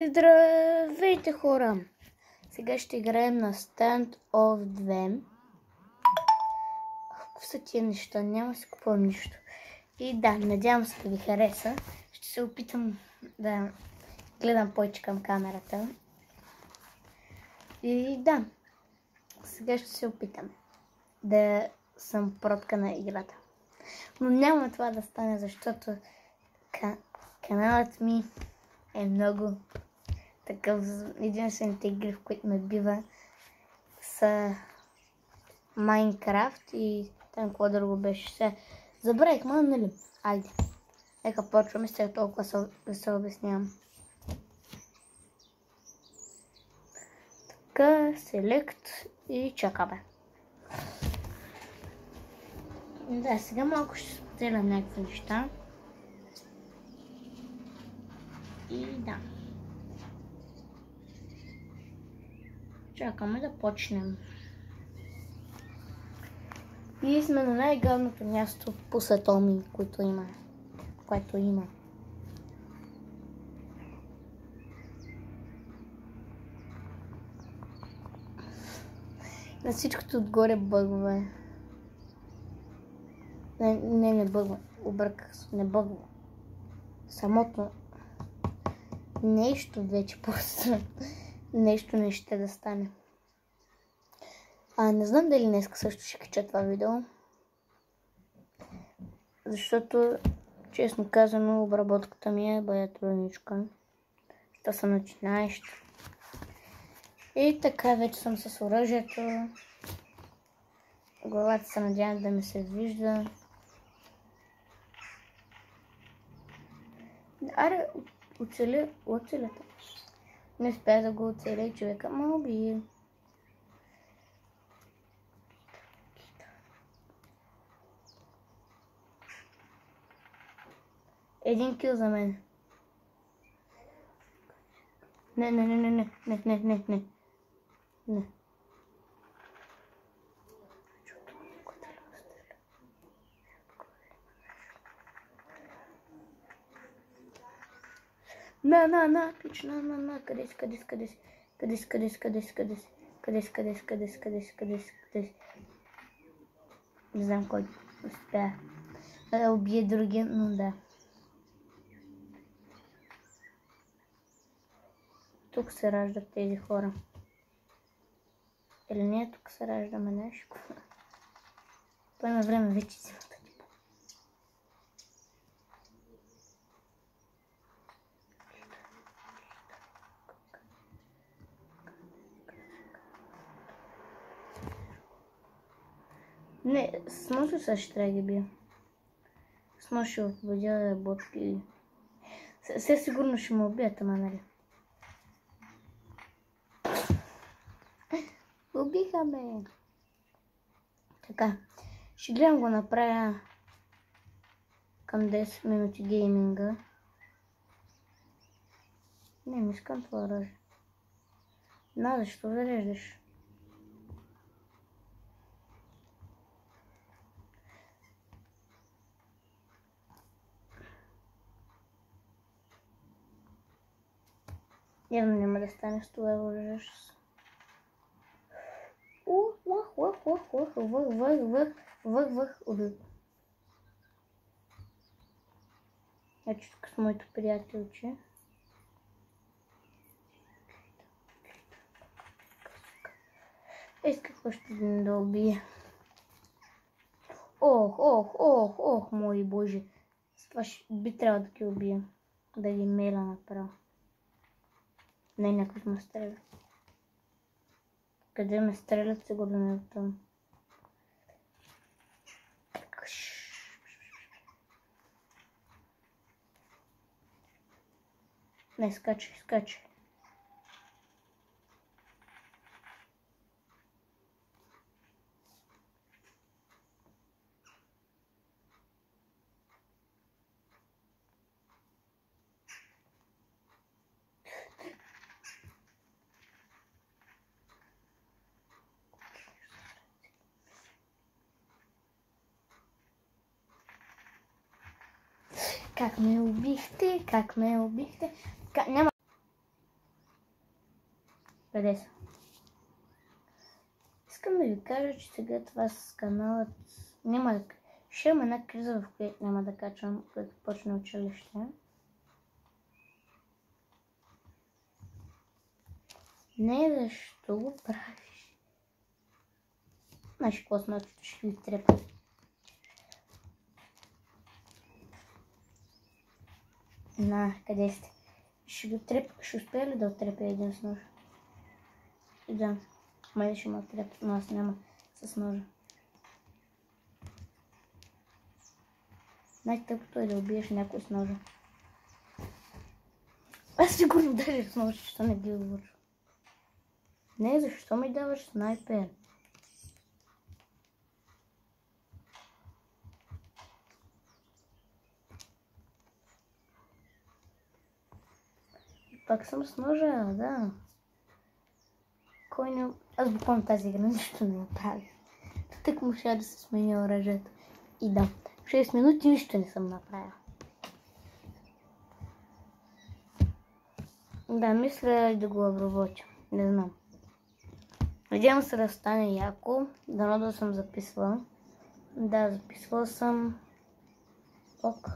Здравейте, хора! Сега ще играем на Stand of 2. Какви са тия неща? Няма си купувам нищо. И да, надявам се да ви хареса. Ще се опитам да гледам повече към камерата. И да, сега ще се опитам да съм протка на играта. Но няма това да стане, защото каналът ми е много такъв. Единствените игри, в които ме бива, са Майнкрафт и там какво друго беше. Сега забравих, нали? Айде. Нека почваме, сега толкова се обяснявам. Така, селект и чакаме. Да, сега малко ще споделям някакви неща. И да. Чакаме да почнем. И сме на най-гадното място по света ми, което има. На всичкото отгоре бъгва. Не бъгва. Обърках се. Не бъгва. Самото нещо вече просто. Нещо не ще да стане. Не знам дали днес също ще кача това видео. Защото, честно казано, обработката ми е бая трудничка. Що съм начинаещ. И така, вече съм с оръжието. Главата се надявам да ми се вижда. Аре, оцеля. Не успя да го оцеля и човека ме убие. Един кил за мен. Не. На, пич, на, къде си? Не знам кой успя да убие другия, но да. Тук се раждат тези хора. Или не, тук се раждаме нещо. По едно време вече си. Не, с нощи също трябва да ги бия. С нощи ще отбудя ботки. Със сигурно ще ме убият, ама нали. Убиха ме. Така, ще гледам го направя към 10 минути гейминга. Не искам това оръжие. Защо зареждаш? Явно няма да стане с това оръжие. Въх. Ето тук с моето приятелче. Исках още да убия. Ох, мой боже. С това би трябвало да ги убия. Да ги меля направо. Не, някой ме стреля. Къде ме стрелят, сигурно не оттам. Не, скачай. Как ме убихте? Няма. Къде са? Искам да ви кажа, че сега това с каналът няма да... Ще има една криза, в която няма да качвам, когато почне училище. Не, защо го правиш? Знаеш какво сме, ще ви трепа. На, къде сте? Ще го трепа, ще успея ли да отрепя един с нож? Да, май ще ме отрепа, но аз няма с ножа. Най-тъпото е да убиеш някой с ножа. Аз сигурно даже с ножа, защо не ги говоря. Не, защо ми даваш снайпер? Пак съм с ножа, да. Кой не... Аз буквално тази игра нищо не направих. Тък му ще да се смени оръжието. И да, 6 минути нищо не съм направил. Да, мисля да го обработя. Не знам. Надявам се да стане яко. Дано да съм записвал. Да, записвал съм. Ок.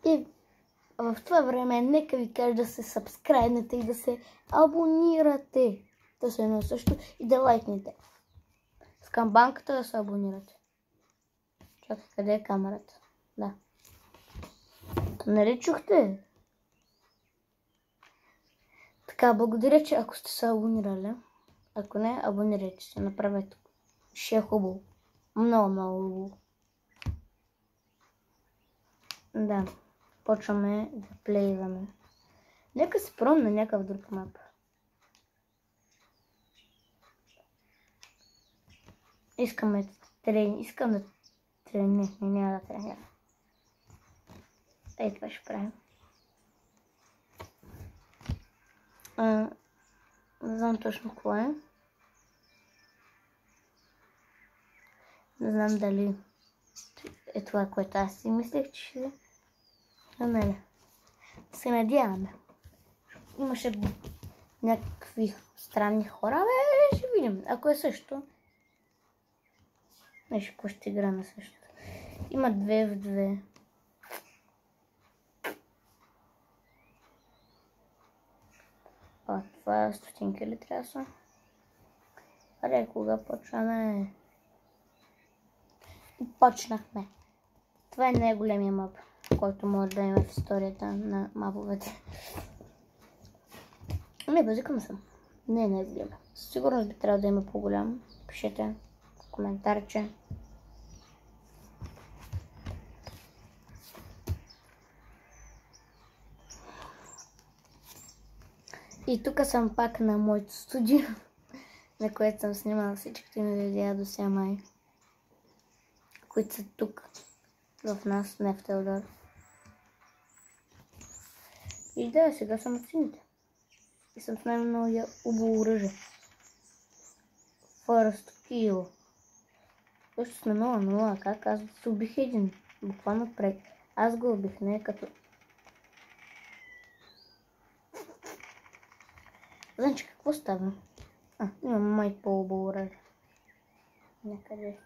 И в това време нека ви кажа да се сабскрайбнете и да се абонирате. Да се едно също и да лайкнете. С камбанката да се абонирате. Чакай, къде е камерата? Да. Нали чухте? Така, благодаря, че ако сте се абонирали. Ако не, абонирайте се, направете. Ще е хубаво. Много, много хубаво. Да. Почваме да плейваме. Нека се пробвам на някакъв друг мап. Искам да тренирам. Не, няма да тренирам. Ей, това ще правим. Не знам точно какво е. Не знам дали е това, което аз си мислех, че ще... Намеря. Се надяваме. Имаше някакви странни хора, ще видим. Ако е също, нещо, какво ще играме също. Има 2 в 2. Това стотинки ли трябва да са? Аре, кога почваме? Почнахме. Това е най-големия мап, който може да има в историята на маповете. Не, базикам съм. Не е най-голям. Сигурно би трябвало да има по-голям. Пишете в коментарче. И тук съм пак на моето студио, на което съм снимала всичките ми видеа до сега май, които са тук в нас, не в Теодор. И да, сега съм от сините. И съм с най-много убаво оръжие. First kill. Също сме 0-0, как? Аз се убих един. Буквално пред. Аз го убих, не като... Значи какво става? Имам май по-убаво оръжие. Някъде.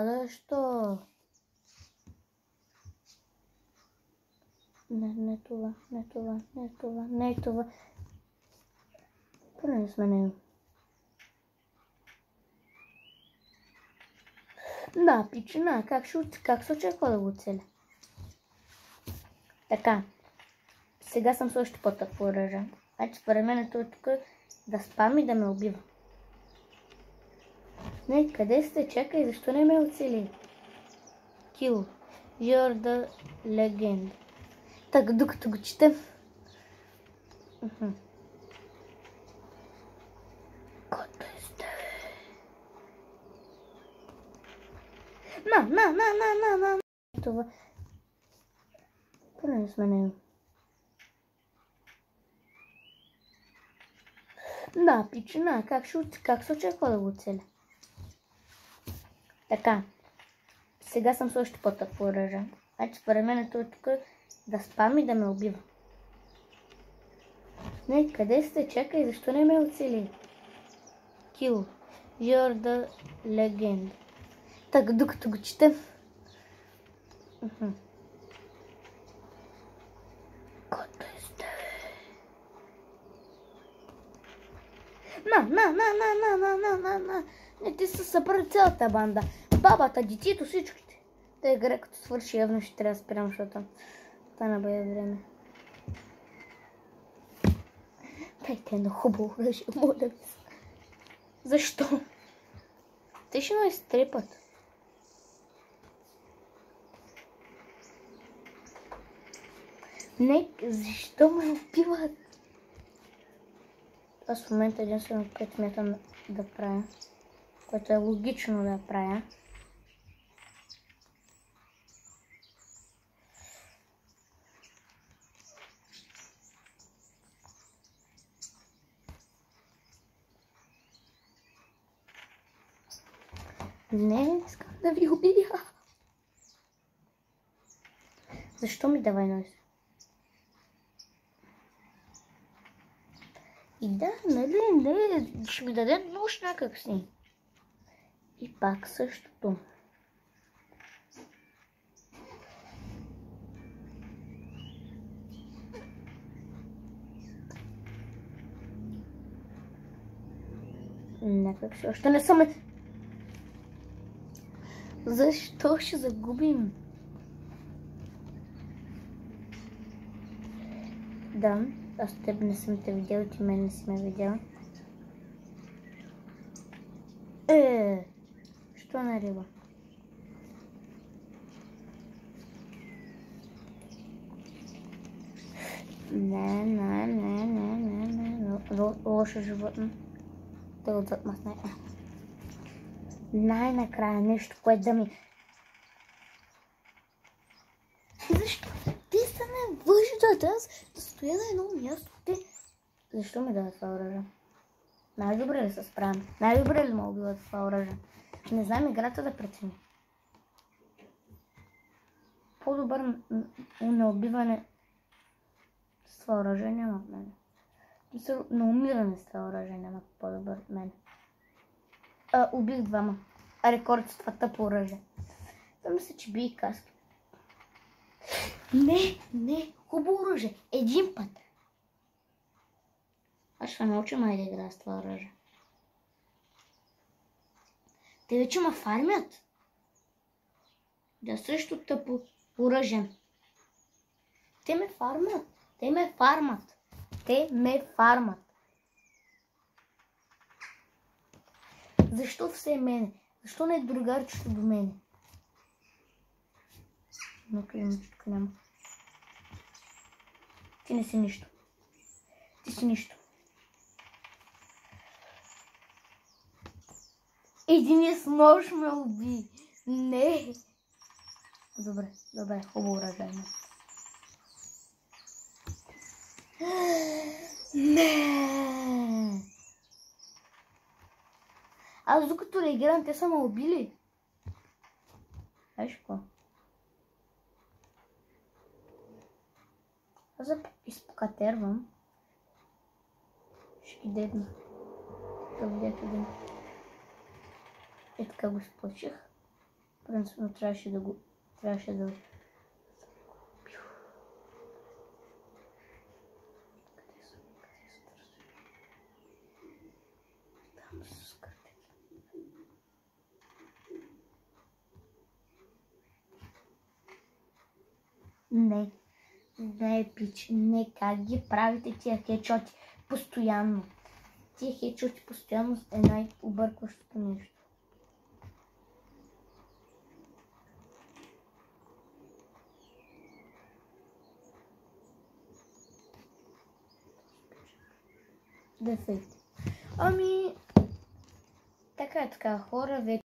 Защо? Не това. Поне не сме него. Да, пичина, как се очаква да го целя? Така. Сега съм с още по-тъпо оръжие. Значи според мен е тук да спам и да ме убива. Не, къде сте? Чакай, защо не ме оцели? Kill. You're the legend. Так, докато го четем. Къде сте? На. Това. Поне не сме него. Да, пичина, как се очаква да го целя? Така. Сега съм с още по-тъпо оръжие. Значи според мен той тук да спам и да ме убива. Не, къде сте? Чакай, защо не ме оцели? Kill. You're the legend. Така, докато го четем. Къде сте? На. Не, ти са събрали цялата банда. Бабата, детето, всичките. Та игра като свърши, явно ще трябва да спирам, защото стана бъде време. Дайте едно хубаво оръжие, моля ви се. Защо? Те ще ме изтрепат. Не, защо ме убиват? Аз в момента единствено, което смятам да правя, което е логично да правя, не, искам да ви убия. Защо ми давай нойз? И да, нали, не, ще ми даде нощ някак си. И пак същото. Някак си още не съм. Защо ще загубим? Да, аз теб не съм те видял и ти мен не си ме видял. Що на риба? Не. Лошо животно. Те отзад ма знае. Най-накрая нещо, което да ми... Защо? Те са ме виждат, аз да стоя на едно място. Те... Защо ми дадат това оръжие? Най-добре ли се справям? Най-добре ли ме убиват това оръжие? Не знам играта да прецени. По-добър на убиване с това оръжие няма от мен. На умиране с това оръжие няма по-добър от мен. Убих двама. Рекорд с това тъпо оръжие. Това мисля, че би и каски. Не, хубаво оръжие. Един път. Аз ще науча да игра с това оръжие. Те вече ме фармят. Да също тъпо оръжие. Те ме фармат. Защо все мене? Защо не е другарчето до мене? Но климатичка няма. Ти не си нищо. Ти си нищо. Единия с нож ме уби. Не. Добре, хубаво оръжие. Не. Аз докато реагирам, те са ме убили. Знаеш какво? Аз изпокатервам. Ще ги дедна. Да видях един. Така го сплачих. Принципно трябваше да... Не, пич, не, как ги правите тия хедшоти постоянно? Тия хедшоти постоянно е най-объркващото нещо. Дефект. Ами, така хора, вече